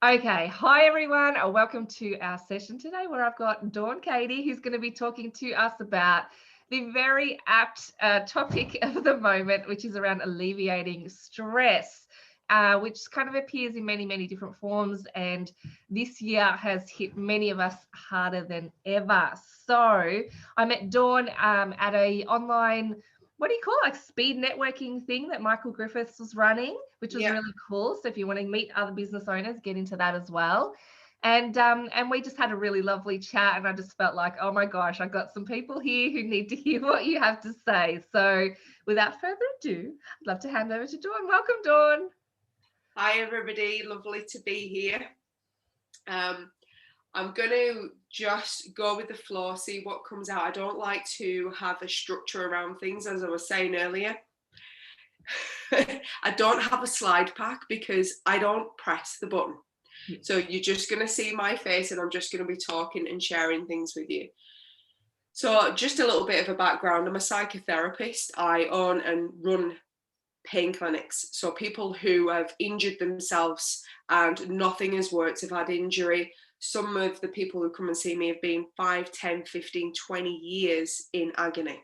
Okay, hi everyone, and welcome to our session today where I've got Dawn Cady, who's going to be talking to us about the very apt topic of the moment, which is around alleviating stress, which kind of appears in many, many different forms. And this year has hit many of us harder than ever. So I met Dawn at a online, what do you call it, like speed networking thing that Michael Griffiths was running, which was Yeah, really cool. So if you want to meet other business owners, get into that as well. And we just had a really lovely chat, and I just felt like, oh my gosh, I got some people here who need to hear what you have to say. So without further ado, I'd love to hand over to Dawn. Welcome, Dawn. hi everybody, lovely to be here. I'm going to just go with the flow, see what comes out. I don't like to have a structure around things, as I was saying earlier. I don't have a slide pack because I don't press the button. Yeah. So you're just going to see my face and I'm just going to be talking and sharing things with you. So just a little bit of a background. I'm a psychotherapist. I own and run pain clinics. So people who have injured themselves and nothing has worked, have had injury. Some of the people who come and see me have been 5, 10, 15, 20 years in agony.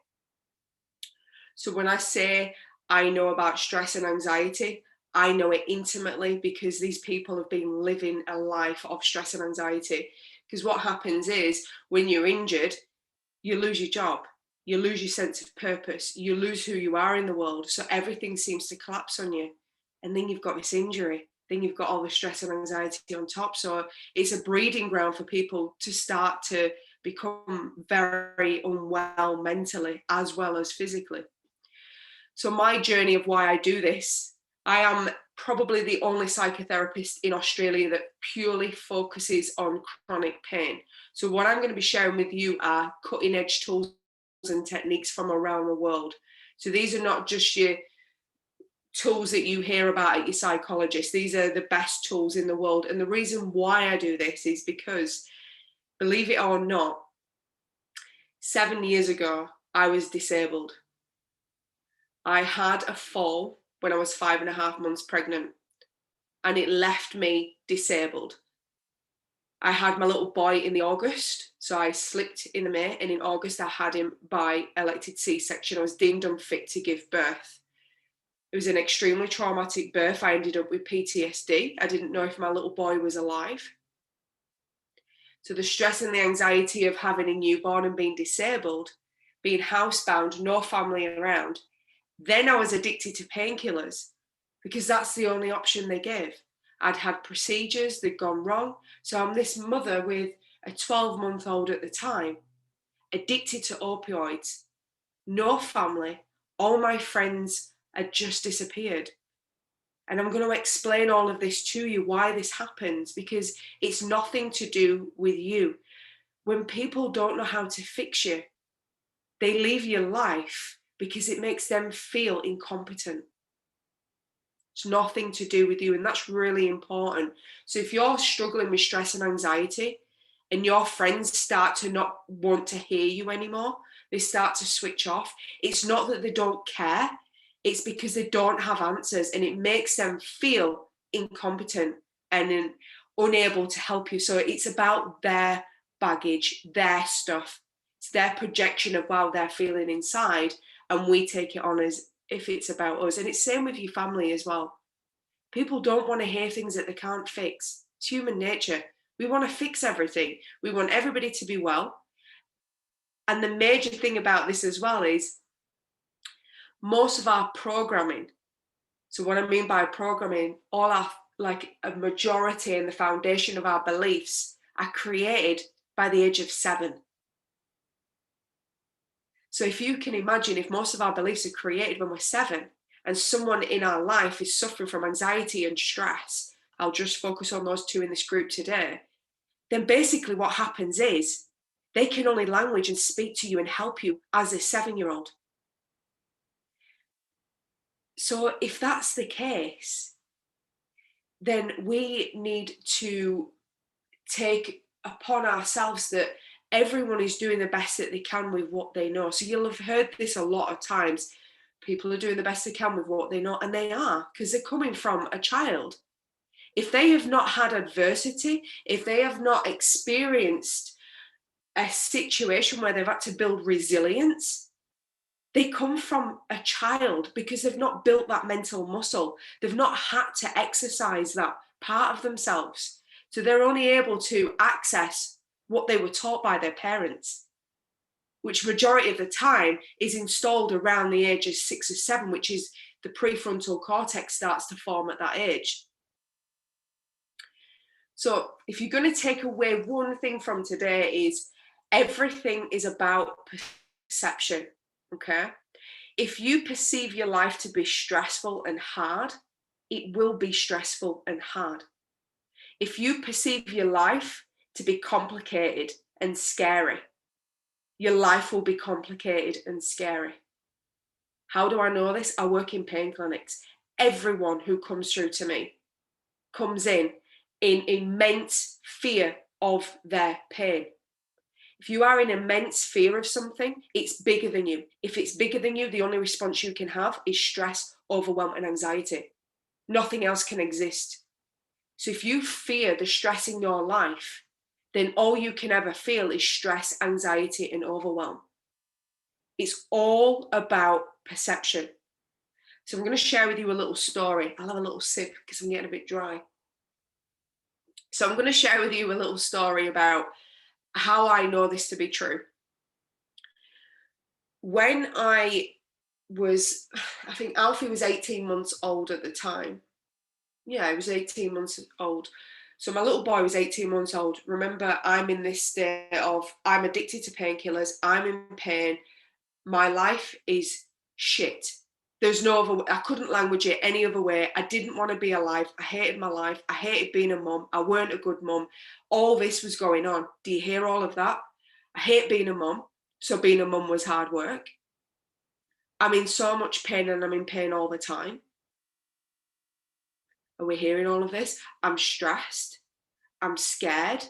So when I say I know about stress and anxiety, I know it intimately because these people have been living a life of stress and anxiety. Because what happens is when you're injured, you lose your job, you lose your sense of purpose, you lose who you are in the world. So everything seems to collapse on you. And then you've got this injury, then you've got all the stress and anxiety on top. So it's a breeding ground for people to start to become very unwell mentally as well as physically. So my journey of why I do this, I am probably the only psychotherapist in Australia that purely focuses on chronic pain. So what I'm going to be sharing with you are cutting edge tools and techniques from around the world. So these are not just your tools that you hear about at your psychologist. These are the best tools in the world. And the reason why I do this is because, believe it or not, 7 years ago, I was disabled. I had a fall when I was 5.5 months pregnant, and it left me disabled. I had my little boy in the August, so I slipped in the May, and in August I had him by elected C-section. I was deemed unfit to give birth. It was an extremely traumatic birth. I ended up with PTSD. I didn't know if my little boy was alive. So the stress and the anxiety of having a newborn and being disabled, being housebound, no family around. Then I was addicted to painkillers because that's the only option they gave. I'd had procedures, they'd gone wrong. So I'm this mother with a 12-month-old at the time, addicted to opioids, no family, all my friends had just disappeared. And I'm going to explain all of this to you, why this happens, because it's nothing to do with you. When people don't know how to fix you, they leave your life because it makes them feel incompetent. It's nothing to do with you, and that's really important. So if you're struggling with stress and anxiety and your friends start to not want to hear you anymore, they start to switch off, it's not that they don't care, it's because they don't have answers, and it makes them feel incompetent and unable to help you. So it's about their baggage, their stuff. It's their projection of how they're feeling inside, and we take it on as if it's about us. And it's same with your family as well. People don't want to hear things that they can't fix. It's human nature. We want to fix everything. We want everybody to be well. And the major thing about this as well is most of our programming. So what I mean by programming, all our, like a majority and the foundation of our beliefs are created by the age of 7. So if you can imagine, if most of our beliefs are created when we're 7 and someone in our life is suffering from anxiety and stress, I'll just focus on those two in this group today, then basically what happens is they can only language and speak to you and help you as a 7-year-old. So if that's the case, then we need to take upon ourselves that everyone is doing the best that they can with what they know. So you'll have heard this a lot of times. People are doing the best they can with what they know, and they are, because they're coming from a child. If they have not had adversity, if they have not experienced a situation where they've had to build resilience, they come from a child because they've not built that mental muscle. They've not had to exercise that part of themselves. So they're only able to access what they were taught by their parents, which majority of the time is installed around the age of 6 or 7, which is the prefrontal cortex starts to form at that age. So if you're going to take away one thing from today, is everything is about perception, okay? If you perceive your life to be stressful and hard, it will be stressful and hard. If you perceive your life to be complicated and scary, your life will be complicated and scary. How do I know this? I work in pain clinics. Everyone who comes through to me comes in immense fear of their pain. If you are in immense fear of something, it's bigger than you. If it's bigger than you, the only response you can have is stress, overwhelm, and anxiety. Nothing else can exist. So if you fear the stress in your life, then all you can ever feel is stress, anxiety, and overwhelm. It's all about perception. So I'm going to share with you a little story. I'll have a little sip because I'm getting a bit dry. So I'm going to share with you a little story about how I know this to be true. When I think Alfie was 18 months old at the time. Yeah, he was 18 months old. So my little boy was 18 months old. Remember, I'm in this state of, I'm addicted to painkillers. I'm in pain. My life is shit. There's no other way. I couldn't language it any other way. I didn't want to be alive. I hated my life. I hated being a mum. I weren't a good mum. All this was going on. Do you hear all of that? I hate being a mum. So being a mum was hard work. I'm in so much pain, and I'm in pain all the time. Are we hearing all of this? I'm stressed. I'm scared.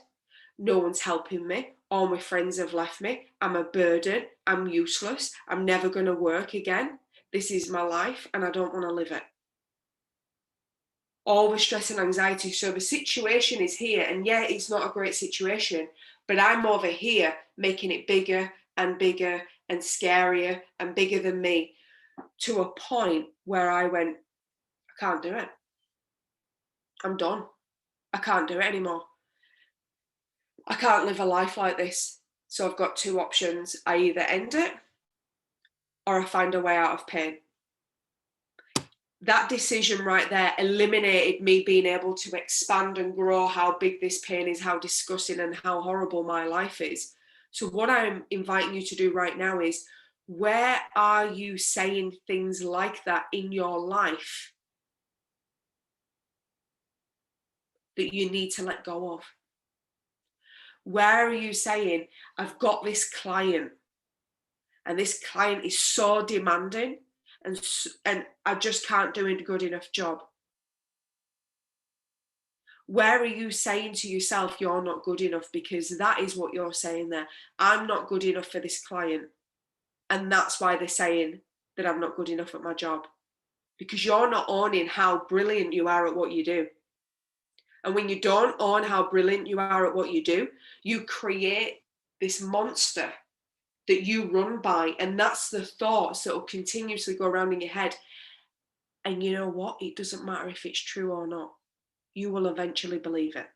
No one's helping me. All my friends have left me. I'm a burden. I'm useless. I'm never going to work again. This is my life and I don't want to live it. All the stress and anxiety. So the situation is here, and yeah, it's not a great situation, but I'm over here making it bigger and bigger and scarier and bigger than me, to a point where I went, I can't do it. I'm done. I can't do it anymore. I can't live a life like this. So I've got two options. I either end it or I find a way out of pain. That decision right there eliminated me being able to expand and grow how big this pain is, how disgusting and how horrible my life is. So what I'm inviting you to do right now is, where are you saying things like that in your life that you need to let go of? Where are you saying, I've got this client and this client is so demanding and I just can't do a good enough job? Where are you saying to yourself, you're not good enough? Because that is what you're saying there. I'm not good enough for this client. And that's why they're saying that I'm not good enough at my job. Because you're not owning how brilliant you are at what you do. And when you don't own how brilliant you are at what you do, you create this monster that you run by. And that's the thoughts that will continuously go around in your head. And you know what? It doesn't matter if it's true or not. You will eventually believe it.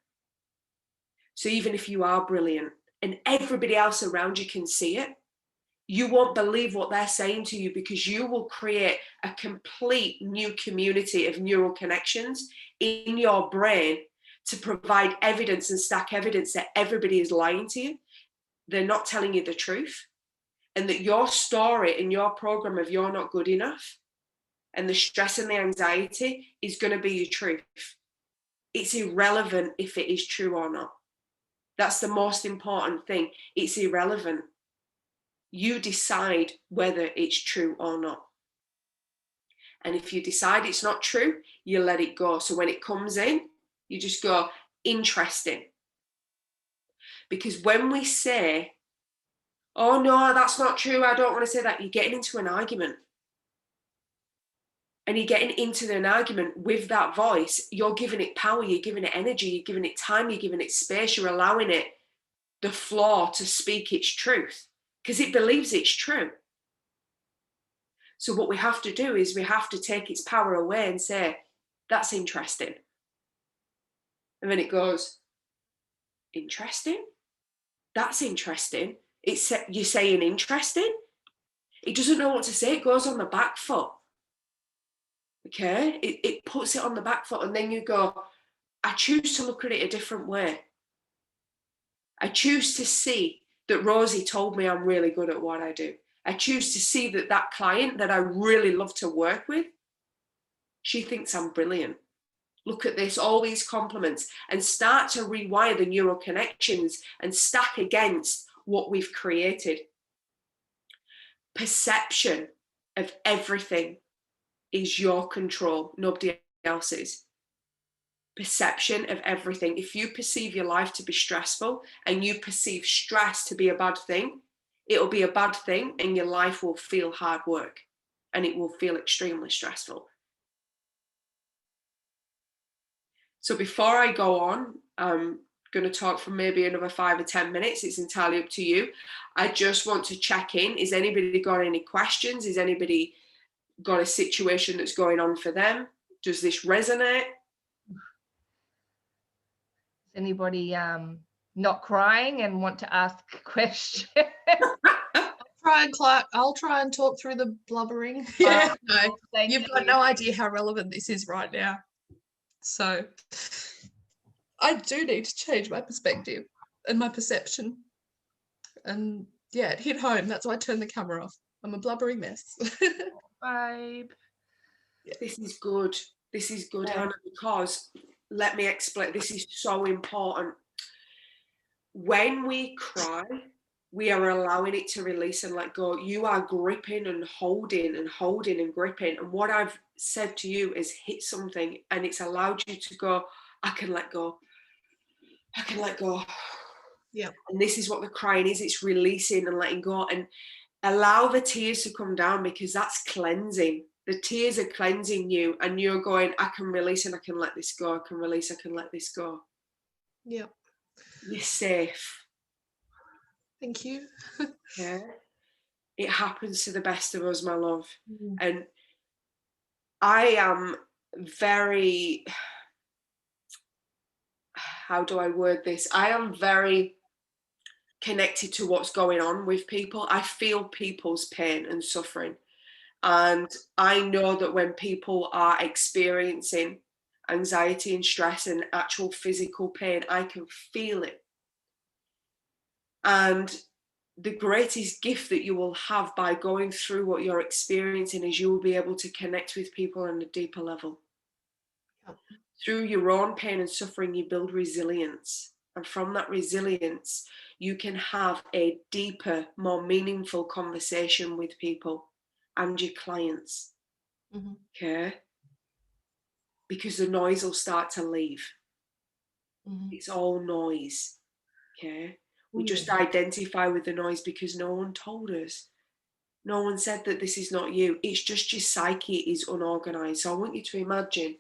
So even if you are brilliant and everybody else around you can see it, you won't believe what they're saying to you, because you will create a complete new community of neural connections in your brain to provide evidence and stack evidence that everybody is lying to you. They're not telling you the truth. And that your story and your program of you're not good enough and the stress and the anxiety is going to be your truth. It's irrelevant if it is true or not. That's the most important thing. It's irrelevant. You decide whether it's true or not. And if you decide it's not true, you let it go. So when it comes in, you just go, interesting. Because when we say, oh no, that's not true, I don't want to say that, you're getting into an argument. and you're getting into an argument with that voice, you're giving it power, you're giving it energy, you're giving it time, you're giving it space, you're allowing it the floor to speak its truth because it believes it's true. So what we have to do is we have to take its power away and say, that's interesting. And then it goes, interesting? That's interesting. You're saying interesting? It doesn't know what to say. It goes on the back foot. Okay? It puts it on the back foot, and then you go, I choose to look at it a different way. I choose to see that Rosie told me I'm really good at what I do. I choose to see that that client that I really love to work with, she thinks I'm brilliant. Look at this, all these compliments, and start to rewire the neural connections and stack against what we've created. Perception of everything is your control, nobody else's. Perception of everything. If you perceive your life to be stressful and you perceive stress to be a bad thing, it'll be a bad thing and your life will feel hard work and it will feel extremely stressful. So before I go on, I'm going to talk for maybe another 5 or 10 minutes. It's entirely up to you. I just want to check in. Is anybody got any questions? Is anybody got a situation that's going on for them? Does this resonate? Is anybody not crying and want to ask a question? I'll try and talk through the blubbering. Yeah, no, you've got no idea how relevant this is right now. So I do need to change my perspective and my perception. And yeah, it hit home. That's why I turned the camera off. I'm a blubbering mess. Babe. This is good. This is good, Hannah, because let me explain. This is so important. When we cry, we are allowing it to release and let go. You are gripping and holding and holding and gripping. And what I've said to you is hit something and it's allowed you to go, I can let go. I can let go. Yeah. And this is what the crying is. It's releasing and letting go, and allow the tears to come down because that's cleansing. The tears are cleansing you and you're going, I can release and I can let this go. I can release, I can let this go. Yeah. You're safe. Thank you. Yeah. It happens to the best of us, my love. Mm. And I am very, how do I word this? I am very connected to what's going on with people. I feel people's pain and suffering. And I know that when people are experiencing anxiety and stress and actual physical pain, I can feel it. And the greatest gift that you will have by going through what you're experiencing is you will be able to connect with people on a deeper level. Yep. Through your own pain and suffering, you build resilience. And from that resilience, you can have a deeper, more meaningful conversation with people and your clients. Mm-hmm. Okay? Because the noise will start to leave. Mm-hmm. It's all noise. Okay? We just identify with the noise because no one told us. No one said that this is not you. It's just your psyche is unorganized. So I want you to imagine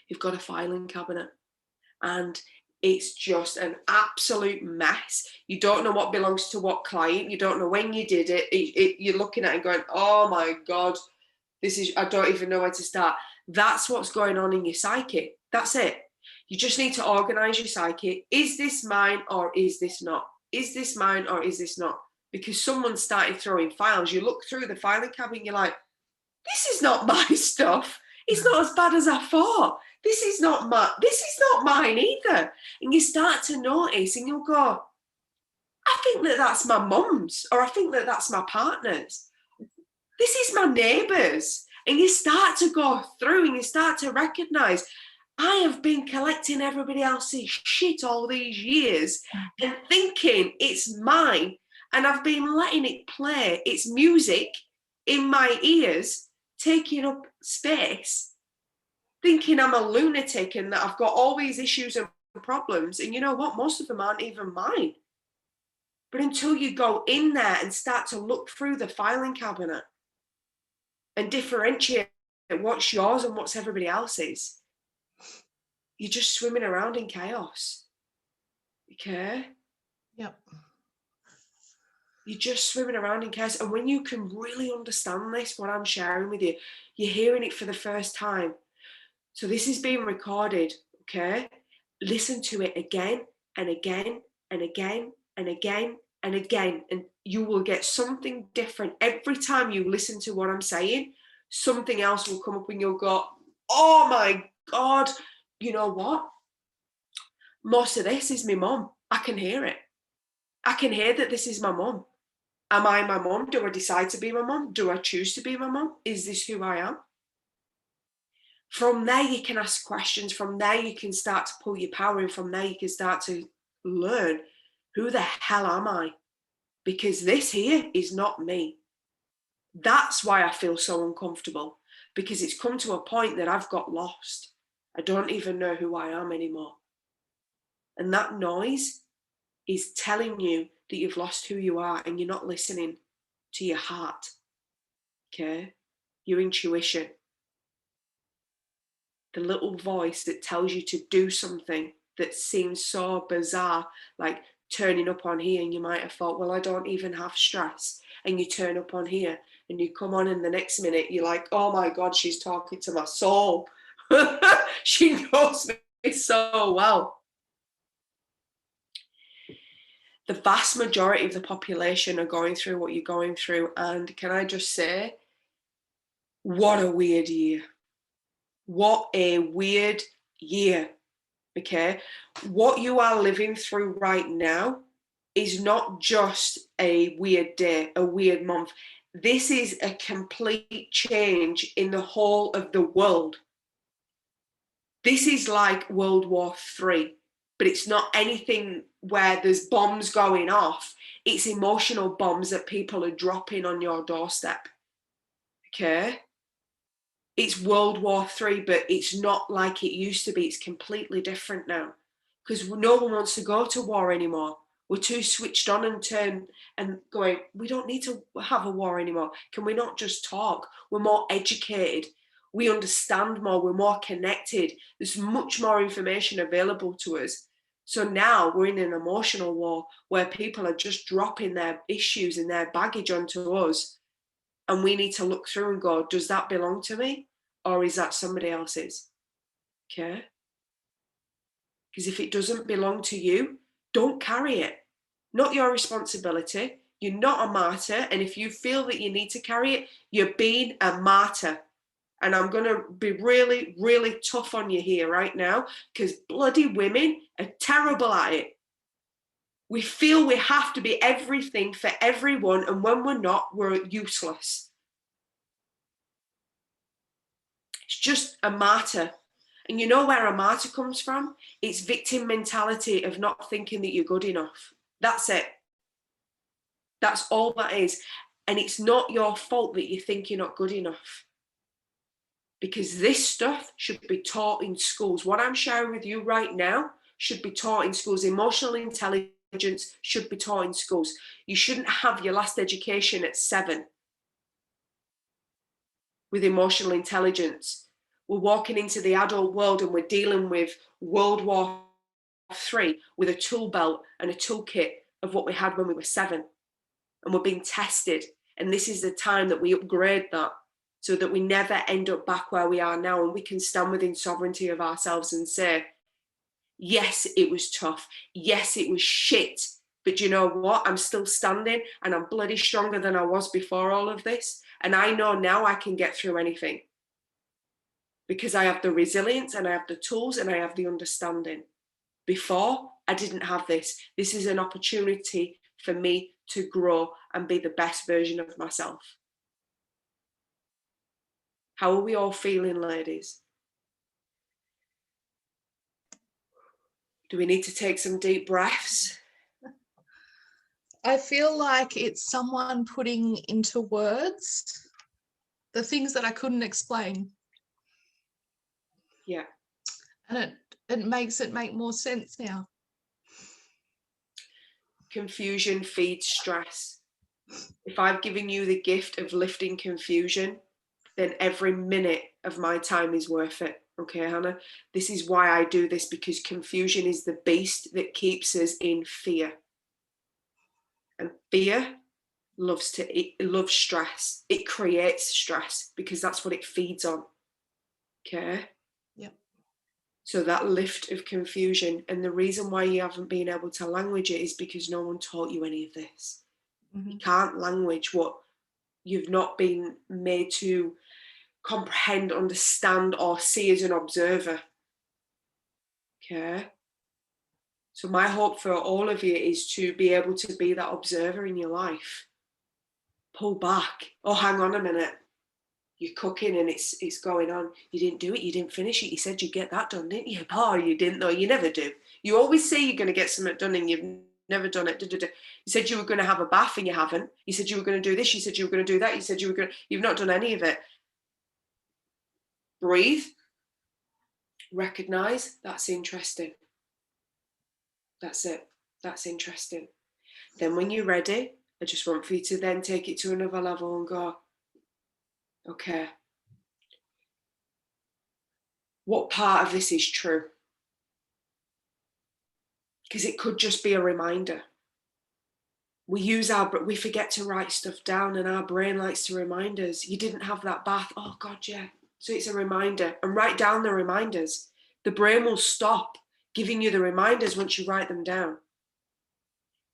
you've got a filing cabinet and it's just an absolute mess. You don't know what belongs to what client. You don't know when you did it. You're looking at it and going, oh my God, I don't even know where to start. That's what's going on in your psyche. That's it. You just need to organize your psyche. Is this mine or is this not? Is this mine or is this not? Because someone started throwing files. You look through the filing cabinet, you're like, this is not my stuff. It's not as bad as I thought. This is not mine either. And you start to notice and you'll go, I think that that's my mum's, or I think that that's my partner's. This is my neighbour's. And you start to go through and you start to recognise, I have been collecting everybody else's shit all these years and thinking it's mine. And I've been letting it play its music in my ears, taking up space, thinking I'm a lunatic and that I've got all these issues and problems. And you know what? Most of them aren't even mine. But until you go in there and start to look through the filing cabinet and differentiate what's yours and what's everybody else's. You're just swimming around in chaos. Okay? Yep. You're just swimming around in chaos. And when you can really understand this, what I'm sharing with you, you're hearing it for the first time. So this is being recorded, okay? Listen to it again and again and again and again and again, and you will get something different. Every time you listen to what I'm saying, something else will come up and you'll go, oh my God, you know what? Most of this is my mum. I can hear it. I can hear that this is my mum. Am I my mum? Do I decide to be my mum? Do I choose to be my mum? Is this who I am? From there, you can ask questions. From there, you can start to pull your power in. From there, you can start to learn, who the hell am I? Because this here is not me. That's why I feel so uncomfortable, because it's come to a point that I've got lost. I don't even know who I am anymore. And that noise is telling you that you've lost who you are and you're not listening to your heart, okay? Your intuition. The little voice that tells you to do something that seems so bizarre, like turning up on here, and you might have thought, well, I don't even have stress. And you turn up on here and you come on, and the next minute you're like, oh my God, she's talking to my soul. She knows me so well. The vast majority of the population are going through what you're going through. And can I just say, what a weird year. What a weird year, okay? What you are living through right now is not just a weird day, a weird month. This is a complete change in the whole of the world. This is like World War III, but it's not anything where there's bombs going off. It's emotional bombs that people are dropping on your doorstep, okay? It's World War III, but it's not like it used to be. It's completely different now, because no one wants to go to war anymore. We're too switched on and turned and going, we don't need to have a war anymore. Can we not just talk? We're more educated. We understand more. We're more connected. There's much more information available to us. So now we're in an emotional war where people are just dropping their issues and their baggage onto us. And we need to look through and go, does that belong to me? Or is that somebody else's? Okay? Because if it doesn't belong to you, don't carry it. Not your responsibility. You're not a martyr. And if you feel that you need to carry it, you're being a martyr. And I'm going to be really, really tough on you here right now, because bloody women are terrible at it. We feel we have to be everything for everyone. And when we're not, we're useless. It's just a martyr. And you know where a martyr comes from? It's victim mentality of not thinking that you're good enough. That's it. That's all that is. And it's not your fault that you think you're not good enough. Because this stuff should be taught in schools. What I'm sharing with you right now should be taught in schools. Emotional intelligence should be taught in schools. You shouldn't have your last education at 7 with emotional intelligence. We're walking into the adult world and we're dealing with World War III with a tool belt and a toolkit of what we had when we were 7. And we're being tested. And this is the time that we upgrade that, so that we never end up back where we are now, and we can stand within sovereignty of ourselves and say, yes, it was tough. Yes, it was shit. But you know what? I'm still standing, and I'm bloody stronger than I was before all of this. And I know now I can get through anything, because I have the resilience and I have the tools and I have the understanding. Before, I didn't have this. This is an opportunity for me to grow and be the best version of myself. How are we all feeling, ladies? Do we need to take some deep breaths? I feel like it's someone putting into words the things that I couldn't explain. Yeah. And it makes it make more sense now. Confusion feeds stress. If I've given you the gift of lifting confusion, then every minute of my time is worth it. Okay, Hannah? This is why I do this, because confusion is the beast that keeps us in fear. And fear loves stress. It creates stress because that's what it feeds on. Okay? Yep. So that lift of confusion, and the reason why you haven't been able to language it is because no one taught you any of this. You can't language what you've not been made to comprehend, understand, or see as an observer. Okay? So my hope for all of you is to be able to be that observer in your life. Pull back. Oh, hang on a minute. You're cooking and it's going on. You didn't do it. You didn't finish it. You said you'd get that done, didn't you? Oh, you didn't though. You never do. You always say you're going to get something done and you've never done it. You said you were going to have a bath and you haven't. You said you were going to do this. You said you were going to do that. You said you've not done any of it. Breathe. Recognize. That's interesting. That's it. That's interesting. Then when you're ready, I just want for you to then take it to another level and go, okay, what part of this is true? Because it could just be a reminder. We forget to write stuff down, and our brain likes to remind us. You didn't have that bath. Oh God, yeah. So it's a reminder, and write down the reminders. The brain will stop giving you the reminders once you write them down.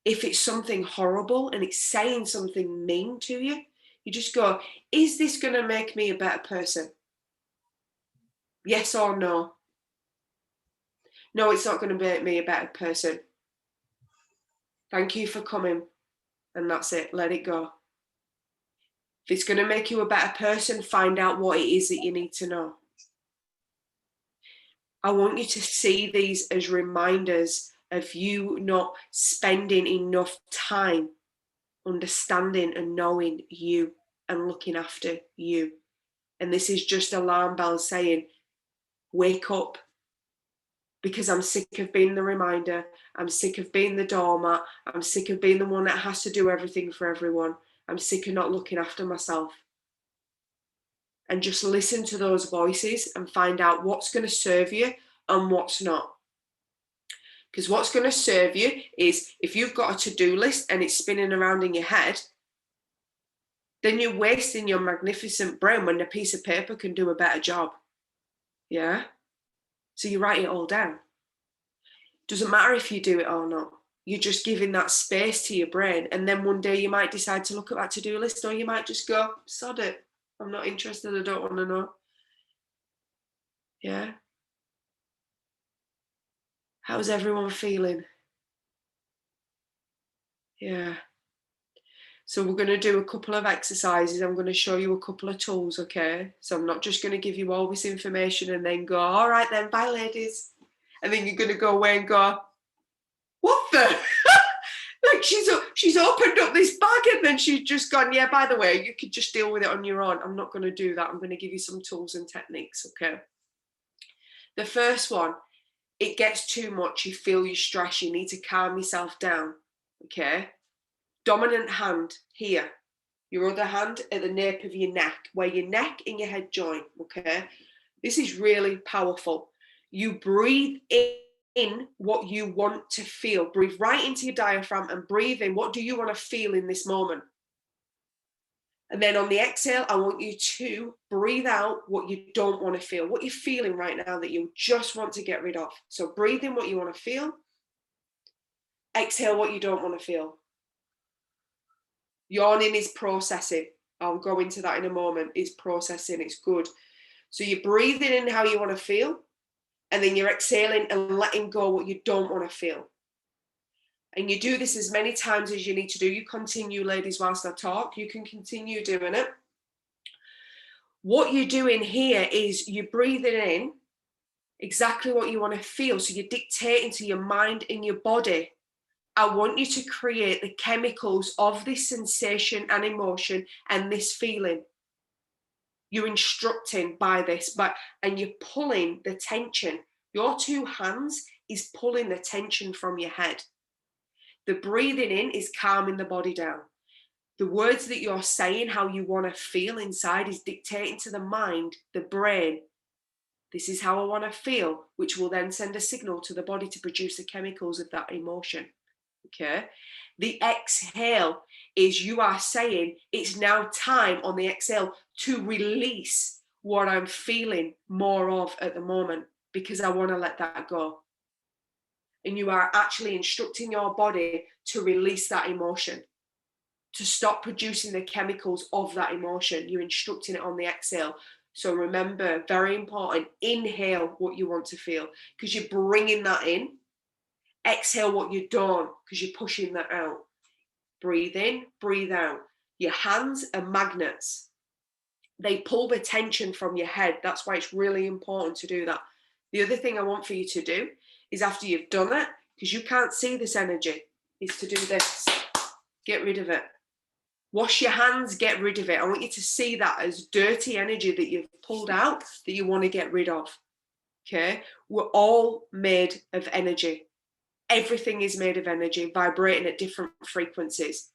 If it's something horrible and it's saying something mean to you, you just go, is this going to make me a better person? Yes or no? No, it's not going to make me a better person. Thank you for coming. And that's it. Let it go. If it's going to make you a better person, find out what it is that you need to know. I want you to see these as reminders of you not spending enough time understanding and knowing you and looking after you. And this is just alarm bells saying, wake up, because I'm sick of being the reminder. I'm sick of being the doormat. I'm sick of being the one that has to do everything for everyone. I'm sick of not looking after myself. And just listen to those voices and find out what's going to serve you and what's not. Because what's going to serve you is, if you've got a to-do list and it's spinning around in your head, then you're wasting your magnificent brain when a piece of paper can do a better job. Yeah? So you write it all down. Doesn't matter if you do it or not. You're just giving that space to your brain. And then one day you might decide to look at that to-do list, or you might just go, sod it. I'm not interested. I don't want to know. Yeah? How's everyone feeling? Yeah. So we're going to do a couple of exercises. I'm going to show you a couple of tools, okay? So I'm not just going to give you all this information and then go, all right then, bye ladies. And then you're going to go away and go, what the? Like she's opened up this bag and then she's just gone, yeah, by the way, you could just deal with it on your own. I'm not going to do that. I'm going to give you some tools and techniques, okay? The first one, it gets too much. You feel your stress. You need to calm yourself down, okay? Dominant hand here. Your other hand at the nape of your neck, where your neck and your head join, okay? This is really powerful. You breathe in what you want to feel. Breathe right into your diaphragm and breathe in what do you want to feel in this moment. And then on the exhale, I want you to breathe out what you don't want to feel, what you're feeling right now that you just want to get rid of. So breathe in what you want to feel. Exhale what you don't want to feel. Yawning is processing. I'll go into that in a moment. It's processing. It's good. So you're breathing in how you want to feel, and then you're exhaling and letting go what you don't want to feel. And you do this as many times as you need to do. You continue, ladies, whilst I talk. You can continue doing it. What you're doing here is you're breathing in exactly what you want to feel. So you're dictating to your mind and your body, I want you to create the chemicals of this sensation and emotion and this feeling. You're instructing by this, and you're pulling the tension. Your two hands is pulling the tension from your head. The breathing in is calming the body down. The words that you're saying, how you want to feel inside, is dictating to the mind, the brain, this is how I want to feel, which will then send a signal to the body to produce the chemicals of that emotion. Okay. The exhale is you are saying it's now time on the exhale to release what I'm feeling more of at the moment, because I want to let that go. And you are actually instructing your body to release that emotion, to stop producing the chemicals of that emotion. You're instructing it on the exhale. So remember, very important, inhale what you want to feel, because you're bringing that in. Exhale what you don't, because you're pushing that out. Breathe in, breathe out. Your hands are magnets. They pull the tension from your head. That's why it's really important to do that. The other thing I want for you to do is, after you've done it, because you can't see this energy, is to do this. Get rid of it. Wash your hands, get rid of it. I want you to see that as dirty energy that you've pulled out that you want to get rid of. Okay? We're all made of energy. Everything is made of energy, vibrating at different frequencies.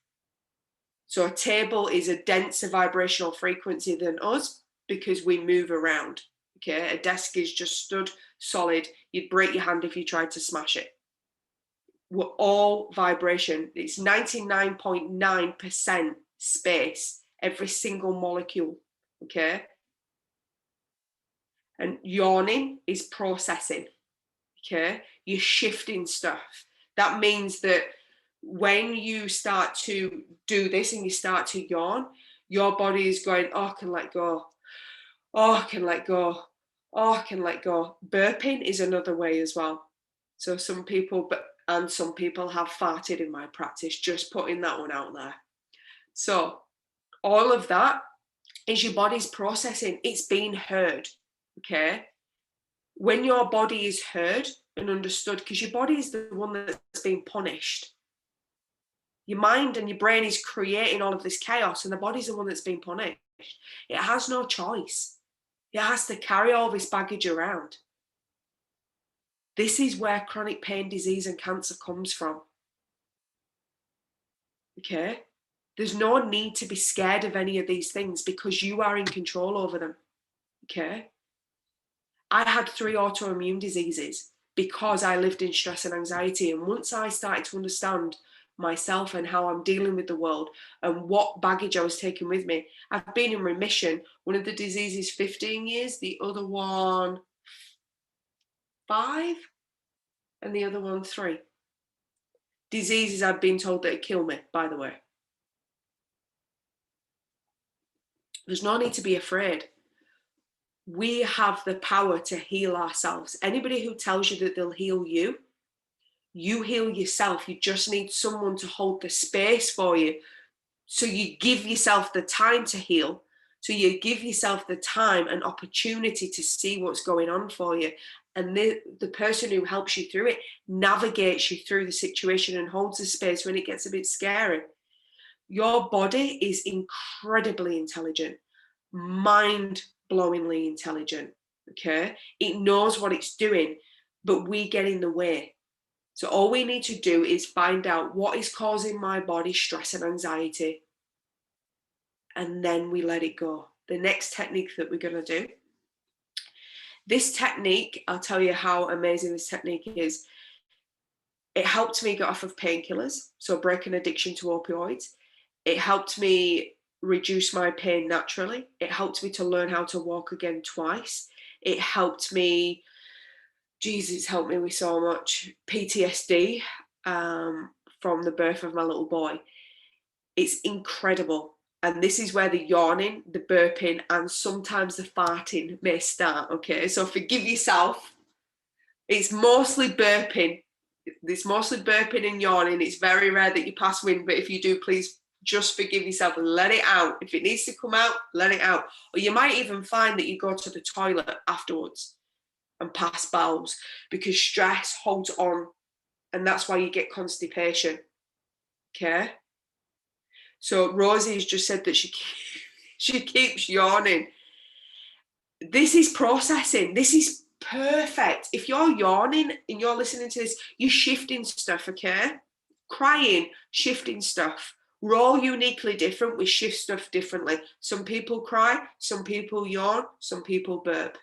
So a table is a denser vibrational frequency than us because we move around. Okay, a desk is just stood solid. You'd break your hand if you tried to smash it. We're all vibration. It's 99.9% space, every single molecule. Okay. And yawning is processing. Okay, you're shifting stuff. That means that when you start to do this and you start to yawn, your body is going, oh, I can let go. Oh, I can let go. Oh, I can let go. Burping is another way as well. So some people have farted in my practice, just putting that one out there. So all of that is your body's processing. It's being heard. Okay. When your body is heard and understood, because your body is the one that's being punished. Your mind and your brain is creating all of this chaos, and the body's the one that's being punished. It has no choice. It has to carry all this baggage around. This is where chronic pain, disease, and cancer comes from. Okay? There's no need to be scared of any of these things because you are in control over them. Okay? I had 3 autoimmune diseases because I lived in stress and anxiety. And once I started to understand myself and how I'm dealing with the world and what baggage I was taking with me, I've been in remission. One of the diseases 15 years, the other one 5, and the other one 3. Diseases I've been told that kill me, by the way. There's no need to be afraid. We have the power to heal ourselves. Anybody who tells you that they'll heal you, you heal yourself. You just need someone to hold the space for you. So you give yourself the time to heal. So you give yourself the time and opportunity to see what's going on for you. And the person who helps you through it navigates you through the situation and holds the space when it gets a bit scary. Your body is incredibly intelligent, mind-blowingly intelligent, okay? It knows what it's doing, but we get in the way. So all we need to do is find out what is causing my body stress and anxiety, and then we let it go. The next technique that we're going to do, this technique, I'll tell you how amazing this technique is. It helped me get off of painkillers, so break an addiction to opioids. It helped me reduce my pain naturally. It helped me to learn how to walk again twice. It helped me, Jesus, helped me with so much PTSD from the birth of my little boy. It's incredible. And this is where the yawning, the burping, and sometimes the farting may start, okay? So forgive yourself. It's mostly burping. It's mostly burping and yawning. It's very rare that you pass wind, but if you do, please just forgive yourself and let it out. If it needs to come out, let it out. Or you might even find that you go to the toilet afterwards and pass bowels because stress holds on, and that's why you get constipation, okay? So Rosie's just said that she keeps yawning. This is processing. This is perfect. If you're yawning and you're listening to this, you're shifting stuff, okay? Crying, shifting stuff. We're all uniquely different. We shift stuff differently. Some people cry, some people yawn, some people burp.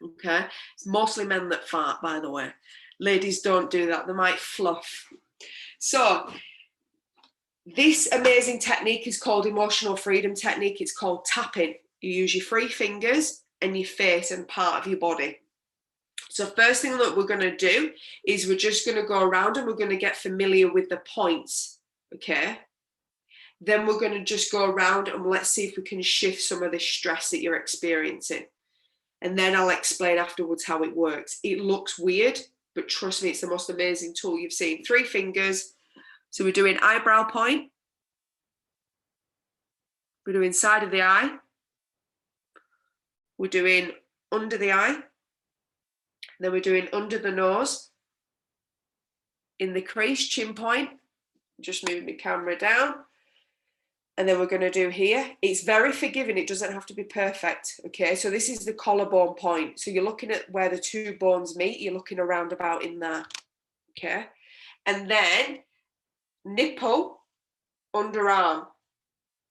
Okay, it's mostly men that fart, by the way. Ladies don't do that, they might fluff. So this amazing technique is called emotional freedom technique. It's called tapping. You use your 3 fingers and your face and part of your body. So first thing that we're going to do is we're just going to go around and we're going to get familiar with the points. Okay, then we're going to just go around and let's see if we can shift some of the stress that you're experiencing. And then I'll explain afterwards how it works. It looks weird, but trust me, it's the most amazing tool you've seen. 3 fingers. So we're doing eyebrow point. We're doing side of the eye. We're doing under the eye. Then we're doing under the nose. In the crease, chin point. Just moving the camera down. And then we're going to do here. It's very forgiving. It doesn't have to be perfect. Okay, so this is the collarbone point. So you're looking at where the 2 bones meet. You're looking around about in there. Okay, and then nipple, underarm.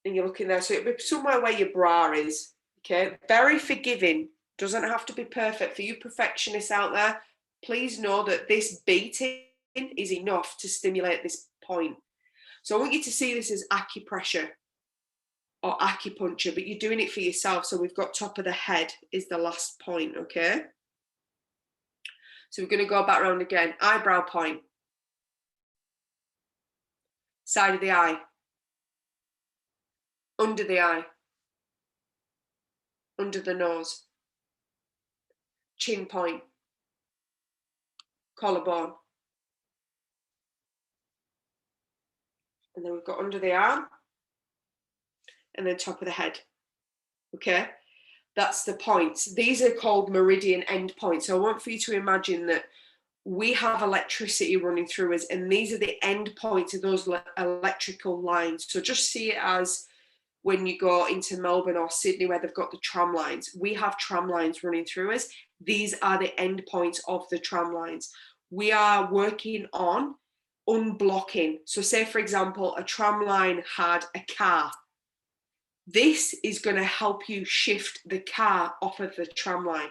And you're looking there. So it'll be somewhere where your bra is. Okay, very forgiving. Doesn't have to be perfect. For you perfectionists out there, please know that this beating is enough to stimulate this point. So I want you to see this as acupressure or acupuncture, but you're doing it for yourself. So we've got top of the head is the last point, okay? So we're going to go back around again. Eyebrow point. Side of the eye. Under the eye. Under the nose. Chin point. Collarbone. And then we've got under the arm. And then top of the head. Okay, that's the points. These are called meridian end points. So I want for you to imagine that we have electricity running through us, and these are the end points of those electrical lines. So just see it as when you go into Melbourne or Sydney where they've got the tram lines. We have tram lines running through us. These are the end points of the tram lines. We are working on unblocking. So say, for example, a tram line had a car. This is going to help you shift the car off of the tram line.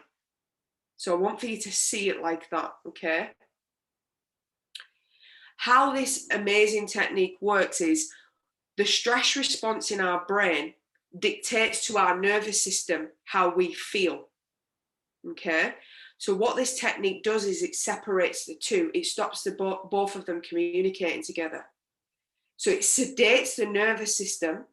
So I want for you to see it like that, okay? How this amazing technique works is the stress response in our brain dictates to our nervous system how we feel, okay? So what this technique does is it separates the two. It stops both of them communicating together. So it sedates the nervous system.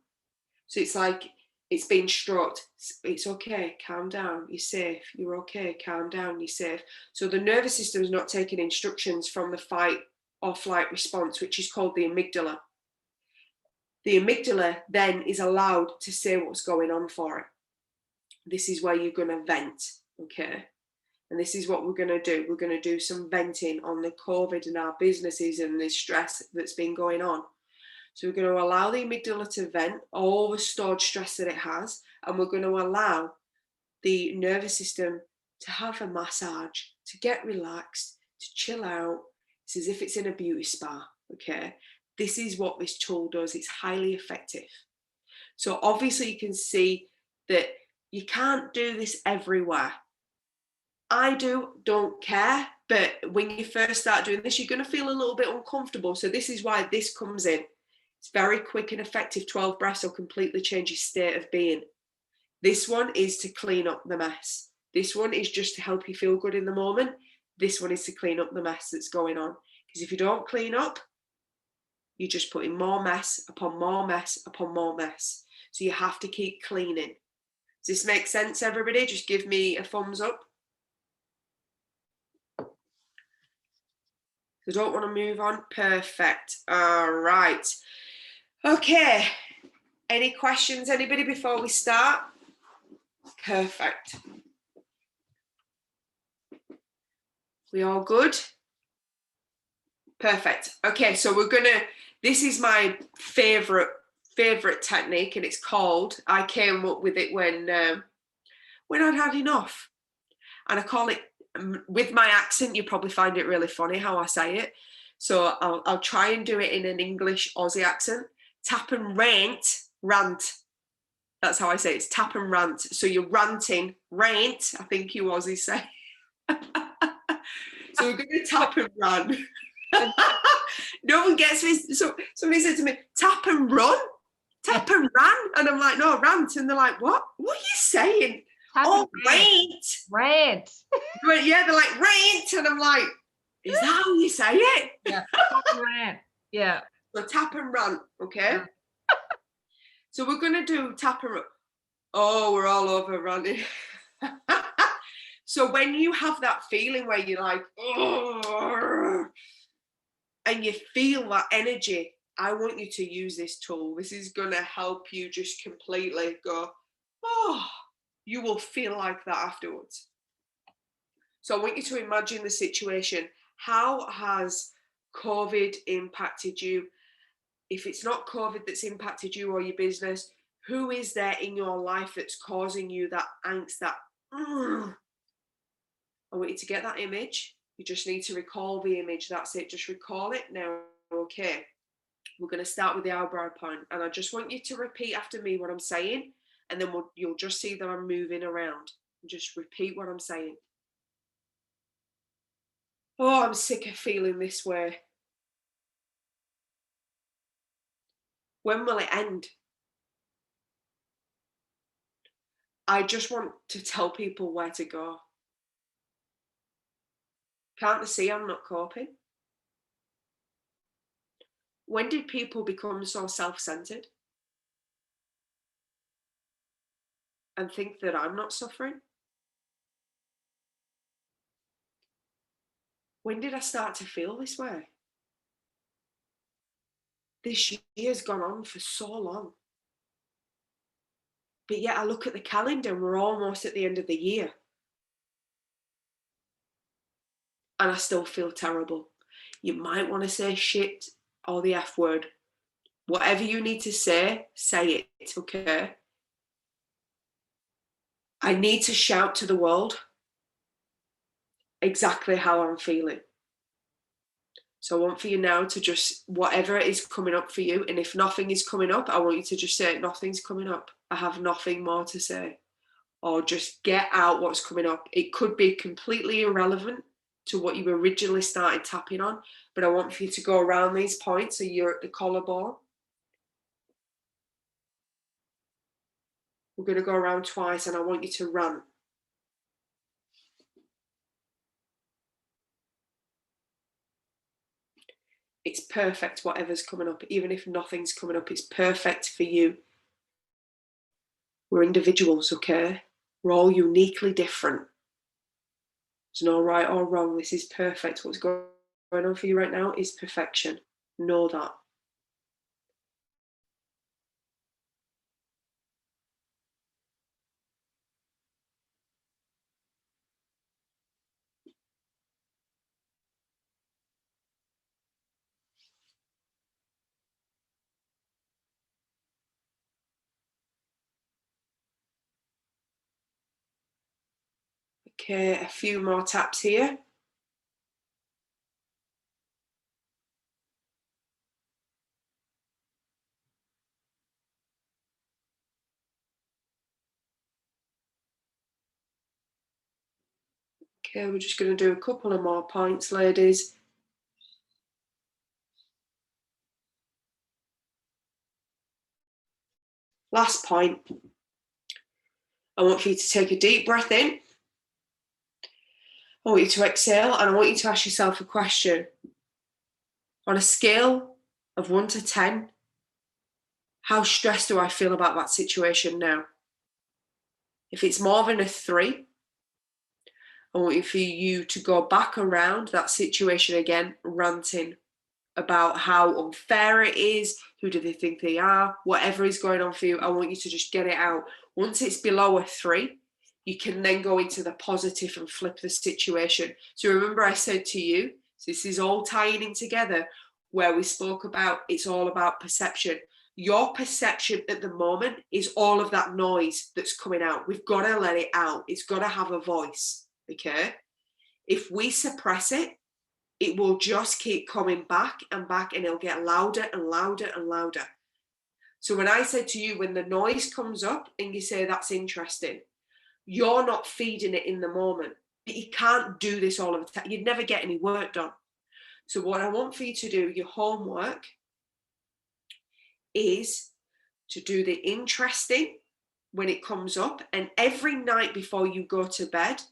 So it's like it's being stroked. It's okay, calm down, you're safe. You're okay, calm down, you're safe. So the nervous system is not taking instructions from the fight or flight response, which is called the amygdala. The amygdala then is allowed to say what's going on for it. This is where you're going to vent, okay? And this is what we're going to do. We're going to do some venting on the COVID and our businesses and the stress that's been going on. So we're going to allow the amygdala to vent all the stored stress that it has, and we're going to allow the nervous system to have a massage, to get relaxed, to chill out. It's as if it's in a beauty spa, okay? This is what this tool does. It's highly effective. So obviously you can see that you can't do this everywhere. I don't care, but when you first start doing this, you're going to feel a little bit uncomfortable. So this is why this comes in. It's very quick and effective. 12 breaths will completely change your state of being. This one is to clean up the mess. This one is just to help you feel good in the moment. This one is to clean up the mess that's going on. Because if you don't clean up, you're just putting more mess upon more mess upon more mess. So you have to keep cleaning. Does this make sense, everybody? Just give me a thumbs up. I don't want to move on. Perfect. All right. Okay. Any questions, anybody, before we start? Perfect. We all good? Perfect. Okay, so we're gonna, this is my favorite technique, and it's called, I came up with it when I'd had enough. And I call it, with my accent, you probably find it really funny how I say it. So I'll try and do it in an English Aussie accent. tap and rant. That's how I say it. It's tap and rant. So you're ranting, rant, I think you Aussies say. So we're going to tap and run. No one gets me. So somebody said to me, tap and run? Tap and run? And I'm like, no, rant. And they're like, what? What are you saying? Oh, rant. Rant. Yeah, they're like, rant. And I'm like, is that how you say it? Yeah, tap and rant. Yeah. So tap and run, okay? Yeah. So we're going to do tap and run. Oh, we're all over running. So when you have that feeling where you're like, oh, and you feel that energy, I want you to use this tool. This is going to help you just completely go, oh, you will feel like that afterwards. So I want you to imagine the situation. How has COVID impacted you? If it's not COVID that's impacted you or your business, who is there in your life that's causing you that angst, that I want you to get that image. You just need to recall the image. That's it. Just recall it now. Okay. We're going to start with the eyebrow point. And I just want you to repeat after me what I'm saying. And then you'll just see that I'm moving around. Just repeat what I'm saying. Oh, I'm sick of feeling this way. When will it end? I just want to tell people where to go. Can't they see I'm not coping? When did people become so self-centered and think that I'm not suffering? When did I start to feel this way? This year's gone on for so long. But yet I look at the calendar and we're almost at the end of the year. And I still feel terrible. You might want to say shit or the F word. Whatever you need to say it, okay? I need to shout to the world exactly how I'm feeling. So I want for you now to just, whatever is coming up for you, and if nothing is coming up, I want you to just say, nothing's coming up. I have nothing more to say. Or just get out what's coming up. It could be completely irrelevant to what you originally started tapping on, but I want for you to go around these points so you're at the collarbone. We're going to go around twice and I want you to run. It's perfect, whatever's coming up. Even if nothing's coming up, it's perfect for you. We're individuals, okay? We're all uniquely different. There's no right or wrong. This is perfect. What's going on for you right now is perfection. Know that. Okay, a few more taps here. Okay, we're just going to do a couple of more points, ladies. Last point. I want for you to take a deep breath in. I want you to exhale and I want you to ask yourself a question. On a scale of 1 to 10, how stressed do I feel about that situation now? If it's more than a 3, I want for you to go back around that situation again, ranting about how unfair it is, who do they think they are, whatever is going on for you, I want you to just get it out. Once it's below a 3, you can then go into the positive and flip the situation. So remember I said to you, so this is all tying in together, where we spoke about it's all about perception. Your perception at the moment is all of that noise that's coming out. We've got to let it out. It's got to have a voice, okay? If we suppress it, it will just keep coming back and back and it'll get louder and louder and louder. So when I said to you, when the noise comes up and you say, that's interesting, you're not feeding it in the moment. But you can't do this all of the time. You'd never get any work done. So what I want for you to do, your homework, is to do the interesting when it comes up. And every night before you go to bed,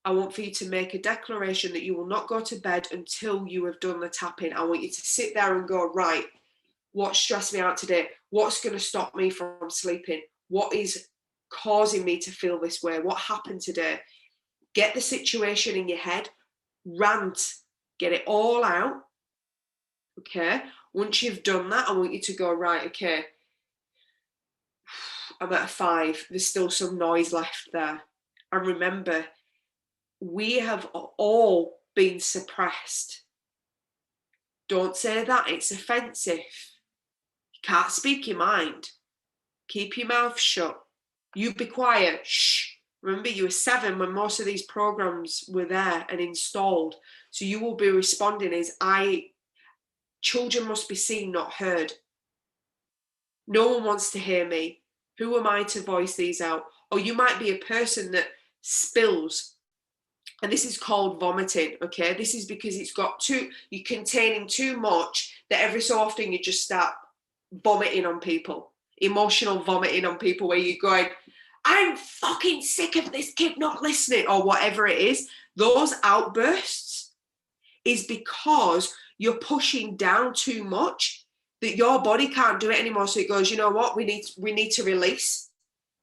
I want for you to make a declaration that you will not go to bed until you have done the tapping. I want you to sit there and go, right, what stressed me out today? What's going to stop me from sleeping? What is causing me to feel this way? What happened today? Get the situation in your head, rant, get it all out. Okay. Once you've done that, I want you to go, right, okay, I'm at a 5. There's still some noise left there. And remember, we have all been suppressed. Don't say that, it's offensive. You can't speak your mind. Keep your mouth shut. You be quiet. Shh. Remember, you were 7 when most of these programs were there and installed. So you will be responding as children must be seen, not heard. No one wants to hear me. Who am I to voice these out? Or you might be a person that spills. And this is called vomiting, okay? This is because you're containing too much that every so often you just start vomiting on people. Emotional vomiting on people where you're going, I'm fucking sick of this kid not listening, or whatever it is. Those outbursts is because you're pushing down too much that your body can't do it anymore. So it goes, you know what? We need to release.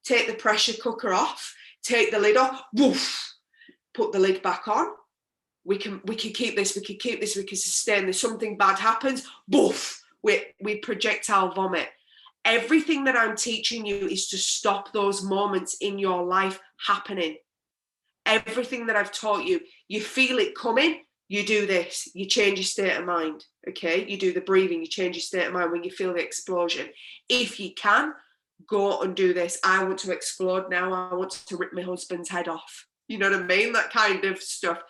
Take the pressure cooker off. Take the lid off. Woof. Put the lid back on. We can keep this. We can keep this. We can sustain this. Something bad happens. Woof. We projectile vomit. Everything that I'm teaching you is to stop those moments in your life happening. Everything that I've taught you, you feel it coming, you do this, you change your state of mind, okay? You do the breathing, you change your state of mind when you feel the explosion. If you can, go and do this. I want to explode now. I want to rip my husband's head off. You know what I mean? That kind of stuff.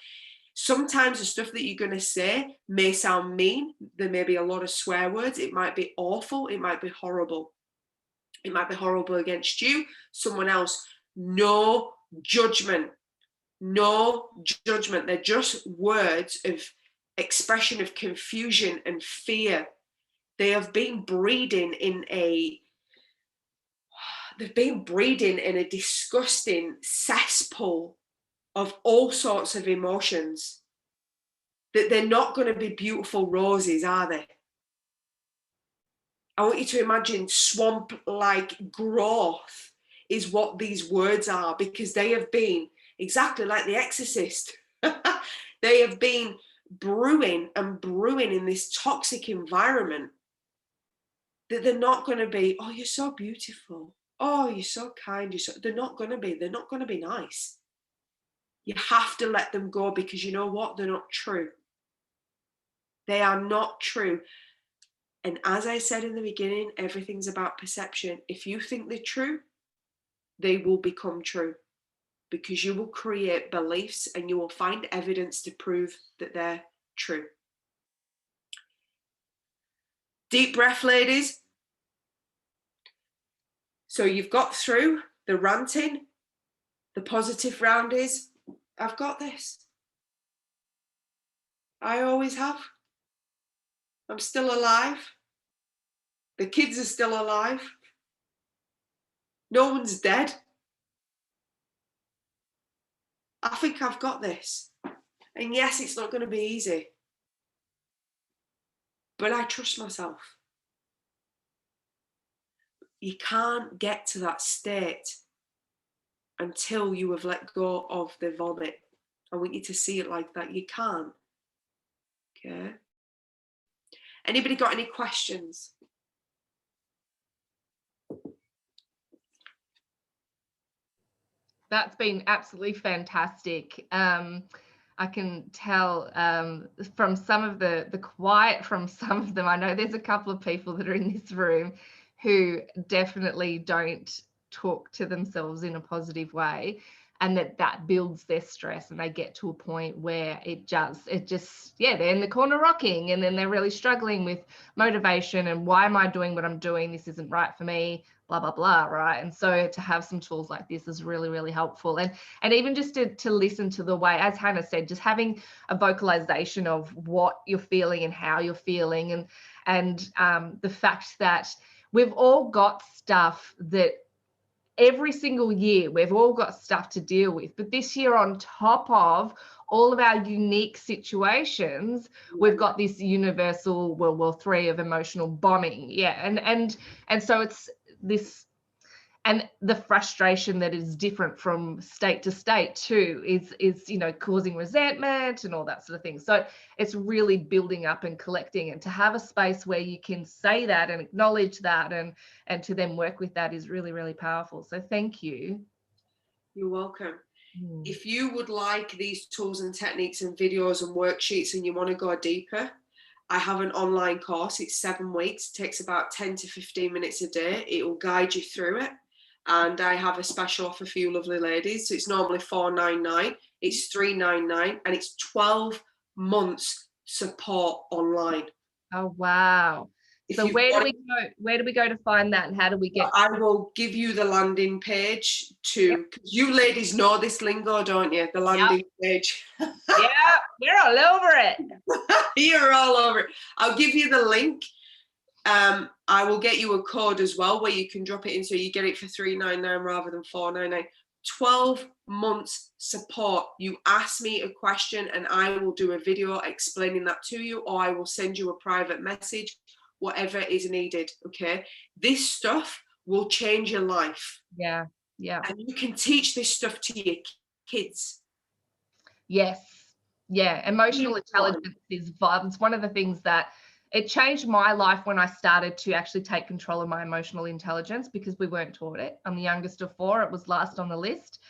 Sometimes the stuff that you're going to say may sound mean. There may be a lot of swear words. It might be awful. It might be horrible. It might be horrible against you, someone else. No judgment. No judgment. They're just words of expression of confusion and fear. They have been breeding in a disgusting cesspool of all sorts of emotions, that they're not going to be beautiful roses, are they? I want you to imagine swamp-like growth is what these words are, because they have been exactly like The Exorcist. They have been brewing and brewing in this toxic environment that they're not going to be, oh, you're so beautiful. Oh, you're so kind. They're not going to be nice. You have to let them go, because you know what? They're not true. They are not true. And as I said in the beginning, everything's about perception. If you think they're true, they will become true, because you will create beliefs and you will find evidence to prove that they're true. Deep breath, ladies. So you've got through the ranting. The positive round is, I've got this. I always have. I'm still alive. The kids are still alive. No one's dead. I think I've got this. And yes, it's not going to be easy. But I trust myself. You can't get to that state until you have let go of the vomit. I want you to see it like that. You can't. Okay. Anybody got any questions? That's been absolutely fantastic. I can tell from some of the quiet from some of them. I know there's a couple of people that are in this room who definitely don't talk to themselves in a positive way. and that builds their stress, and they get to a point where it just they're in the corner rocking, and then they're really struggling with motivation and why am I doing what I'm doing? This isn't right for me, blah blah blah, right? And so to have some tools like this is really, really helpful. And even just to listen to the way, as Hannah said, just having a vocalization of what you're feeling and how you're feeling, and the fact that we've all got stuff that every single year we've all got stuff to deal with, but this year, on top of all of our unique situations, we've got this universal World War III of emotional bombing. And so it's this, and the frustration that is different from state to state too is causing resentment and all that sort of thing. So it's really building up and collecting, and to have a space where you can say that and acknowledge that and to then work with that is really, really powerful. So thank you. You're welcome. If you would like these tools and techniques and videos and worksheets and you want to go deeper, I have an online course. It's 7 weeks. It takes about 10 to 15 minutes a day. It will guide you through it. And I have a special offer for you lovely ladies. So it's normally $499. It's $399, and it's 12 months support online. Oh, wow. So where do we go to find that, and how do we get? I will give you the landing page to, you ladies know this lingo, don't you? The landing page. Yeah, we're all over it. You're all over it. I'll give you the link. I will get you a code as well where you can drop it in, so you get it for $399 rather than $499. 12 months support. You ask me a question and I will do a video explaining that to you, or I will send you a private message, whatever is needed. Okay, this stuff will change your life. Yeah. And you can teach this stuff to your kids. Yes. Yeah, emotional intelligence is vital. It's one of the things that it changed my life when I started to actually take control of my emotional intelligence, because we weren't taught it. I'm the youngest of 4. It was last on the list.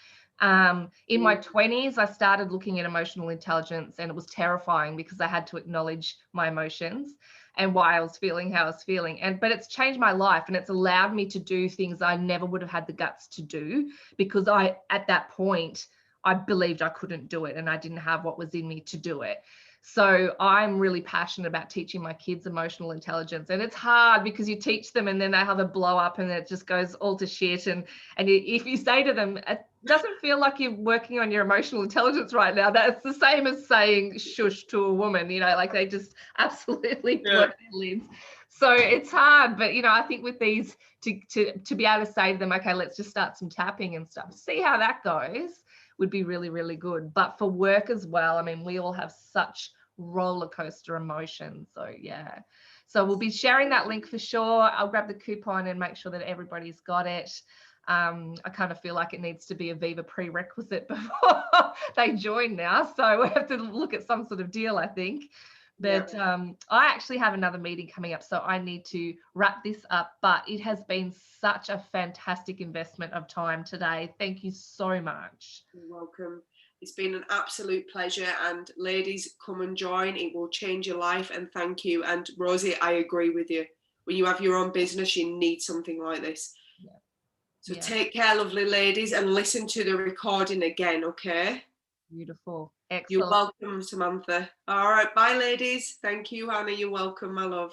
In my 20s, I started looking at emotional intelligence, and it was terrifying because I had to acknowledge my emotions and why I was feeling how I was feeling. But it's changed my life, and it's allowed me to do things I never would have had the guts to do, because at that point, I believed I couldn't do it and I didn't have what was in me to do it. So I'm really passionate about teaching my kids emotional intelligence, and it's hard because you teach them and then they have a blow up and it just goes all to shit. And if you say to them, it doesn't feel like you're working on your emotional intelligence right now, that's the same as saying shush to a woman, like they just absolutely blow their lids. So it's hard, but I think with these to be able to say to them, okay, let's just start some tapping and stuff, see how that goes, would be really, really good. But for work as well, I mean, we all have such roller coaster emotions. So we'll be sharing that link for sure. I'll grab the coupon and make sure that everybody's got it. I kind of feel like it needs to be a Viva prerequisite before they join now. So we have to look at some sort of deal, I think. But I actually have another meeting coming up, so I need to wrap this up. But it has been such a fantastic investment of time today. Thank you so much. You're welcome. It's been an absolute pleasure. And ladies, come and join. It will change your life. And thank you. And Rosie, I agree with you. When you have your own business, you need something like this. Yeah. So take care, lovely ladies, and listen to the recording again, okay? Beautiful. Excellent. You're welcome, Samantha. All right. Bye, ladies. Thank you, Hannah. You're welcome, my love.